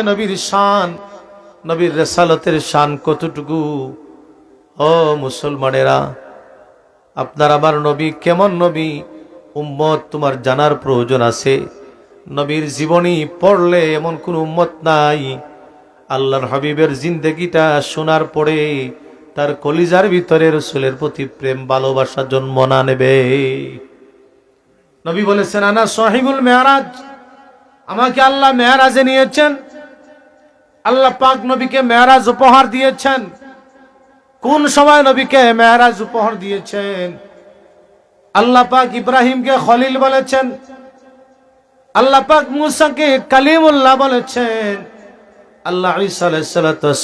নবীর শান, নবীর রিসালাতের শান কতটুকু। ও মুসলমানেরা, আপনার আমার নবী কেমন নবী উম্মত তোমার জানার প্রয়োজন আছে। নবীর জীবনী পড়লে এমন কোন উম্মত নাই আল্লাহর হাবিবের জিন্দেগিটা শোনার পরে তার কলিজার ভিতরে রাসূলের প্রতি প্রেম ভালোবাসা জন্ম না নেবে। নবী বলেছেন, আনা সাহিবুল মেরাজ, আমাকে আল্লাহ মেরাজে নিয়েছেন। আল্লাহ পাক নবীকে মেরাজ উপহার দিয়েছেন। কোন সময় নবীকে মেরাজ উপহার দিয়েছেন? আল্লাহ পাক ইব্রাহিমকে খলিল বলেছেন, আল্লাহ পাক মুসাকে কালিমুল্লাহ বলেছেন, আল্লাহ ঈসা আলাইহিস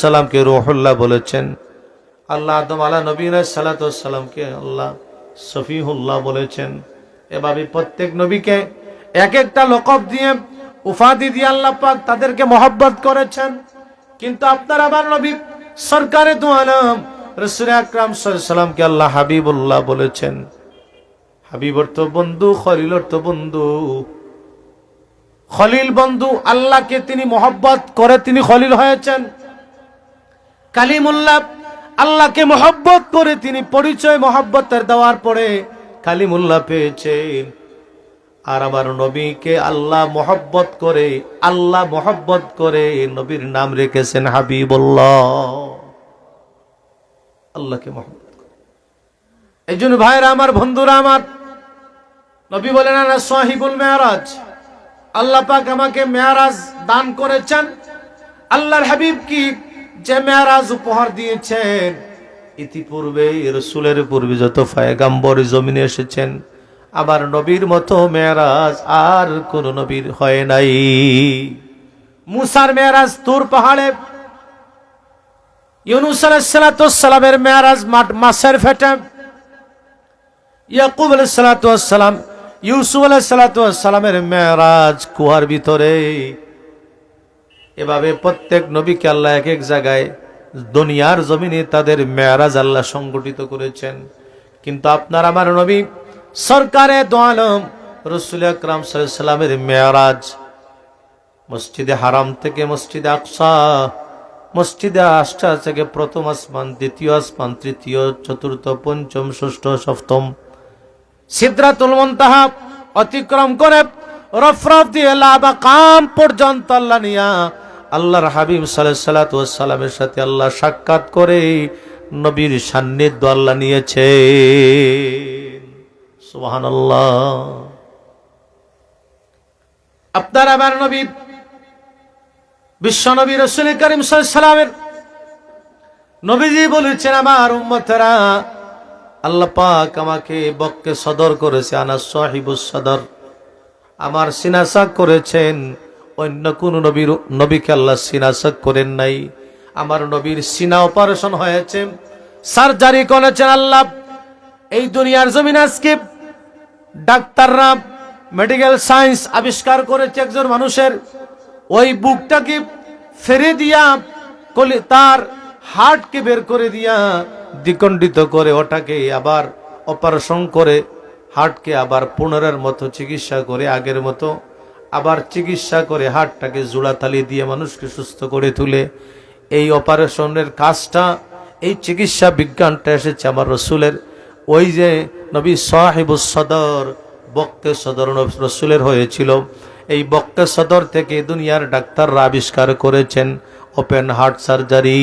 সালামকে রূহুল্লাহ বলেছেন, আল্লাহ আদম আলাইহিস নবী সালামকে আল্লাহ সফিহুল্লাহ বলেছেন। এভাবে প্রত্যেক নবীকে এক একটা লকব দিয়ে উপাধি দিয়ে আল্লাহ পাক তাদেরকে মহব্বত করেছেন। কিন্তু আপনার আমার নবী সরকারে দু আলম রাসূল আকরাম সাল্লাল্লাহু আলাইহি সাল্লামকে আল্লাহ হাবিবুল্লাহ বলেছেন। হাবিব অর্থ বন্ধু, খলিল অর্থ বন্ধু। খলিল বন্ধু, আল্লাহকে তিনি মহব্বত করে তিনি খলিল হয়েছেন। কালিমুল্লাহ, আল্লাহকে মহব্বত করে তিনি পরিচয় মহব্বতের দেওয়ার পরে কালিমুল্লাহ পেয়েছেন। আর আমার নবীকে আল্লাহ মহব্বত করে নবীর নাম রেখেছেন হাবিবুল্লাহ। আল্লাহকে মহব্বত করে। এই জন্য ভাইরা আমার, বন্ধুরা আমার, নবী বলেন, আনা সাহিবুল মেরাজ, আল্লাহ পাক আমাকে মেরাজ দান করেছেন। আল্লাহর হাবিব কি যে মেরাজ উপহার দিয়েছেন, ইতিপূর্বে রাসূলের পূর্বে যত পয়গম্বর জমিনে এসেছেন আবার নবীর মতো মেরাজ আর কোন নবীর হয় নাই। মুসার মেরাজ তুর পাহাড়ে, ইউনূস আলাইহিস সালামের মেরাজ মাছের পেটে, ইয়াকুব আলাইহিস সালাম, ইউসুফ আলাইহিস সালামের মেরাজ কুয়ার ভিতরে। এভাবে প্রত্যেক নবীকে আল্লাহ এক এক জায়গায় দুনিয়ার জমিনে তাদের মেরাজ আল্লাহ সংগঠিত করেছেন। কিন্তু আপনার আমার নবী সরকারে দু আলম রাসূল আকরাম সাল্লাল্লাহু আলাইহি সাল্লামের মেরাজ মসজিদে হারাম থেকে মসজিদে আকসা, মসজিদে আকসা থেকে প্রথম আসমান, দ্বিতীয় আসমান, তৃতীয়, চতুর্থ, পঞ্চম, ষষ্ঠ, সপ্তম সিদরাতুল মুনতাহা অতিক্রম করে রফরফ দিয়ে লাবাকাম পর্যন্ত আল্লাহ নিয়া আল্লাহর হাবিব সাল্লাল্লাহু আলাইহি সাল্লামের সাথে আল্লাহ সাক্ষাৎ করে নবীর সান্নিধ্য আল্লাহ নিয়েছে। সুবহানাল্লাহ। আপনার আমার নবী বিশ্ব নবী রাসূল করিম সাল্লাল্লাহু আলাইহি সাল্লামের নবীজি বলেছেন, আমার উম্মতেরা, আল্লাহ পাক আমাকে বক্কে সদর করেছে, আনা সাহিবুস সদর, আমার সিনাসাক করেছেন। অন্য কোন নবীকে আল্লাহ সিনাসাক করেন নাই। আমার নবীর সিনা অপারেশন হয়েছে, সার্জারি করেছেন আল্লাহ। এই দুনিয়ার জমিন আজকে ডাক্তাররা মেডিকেল সায়েন্স আবিষ্কার করেছে একজন মানুষের ওই বুকটাকে ফেরে দিয়া তার হার্টকে বের করে দিয়া দ্বিখণ্ডিত করে ওটাকে আবার অপারেশন করে হার্টকে আবার পুনরের মতো চিকিৎসা করে আগের মতো আবার চিকিৎসা করে হার্টটাকে জোড়াতালি দিয়ে মানুষকে সুস্থ করে তুলে। এই অপারেশনের কাজটা, এই চিকিৎসা বিজ্ঞানটা এসেছে আমার রসুলের ওই যে নবী সাহিবুস সদর, বক্তে সদর রসুলের হয়েছিল। এই বক্তে সদর থেকে দুনিয়ার ডাক্তাররা আবিষ্কার করেছেন ওপেন হার্ট সার্জারি।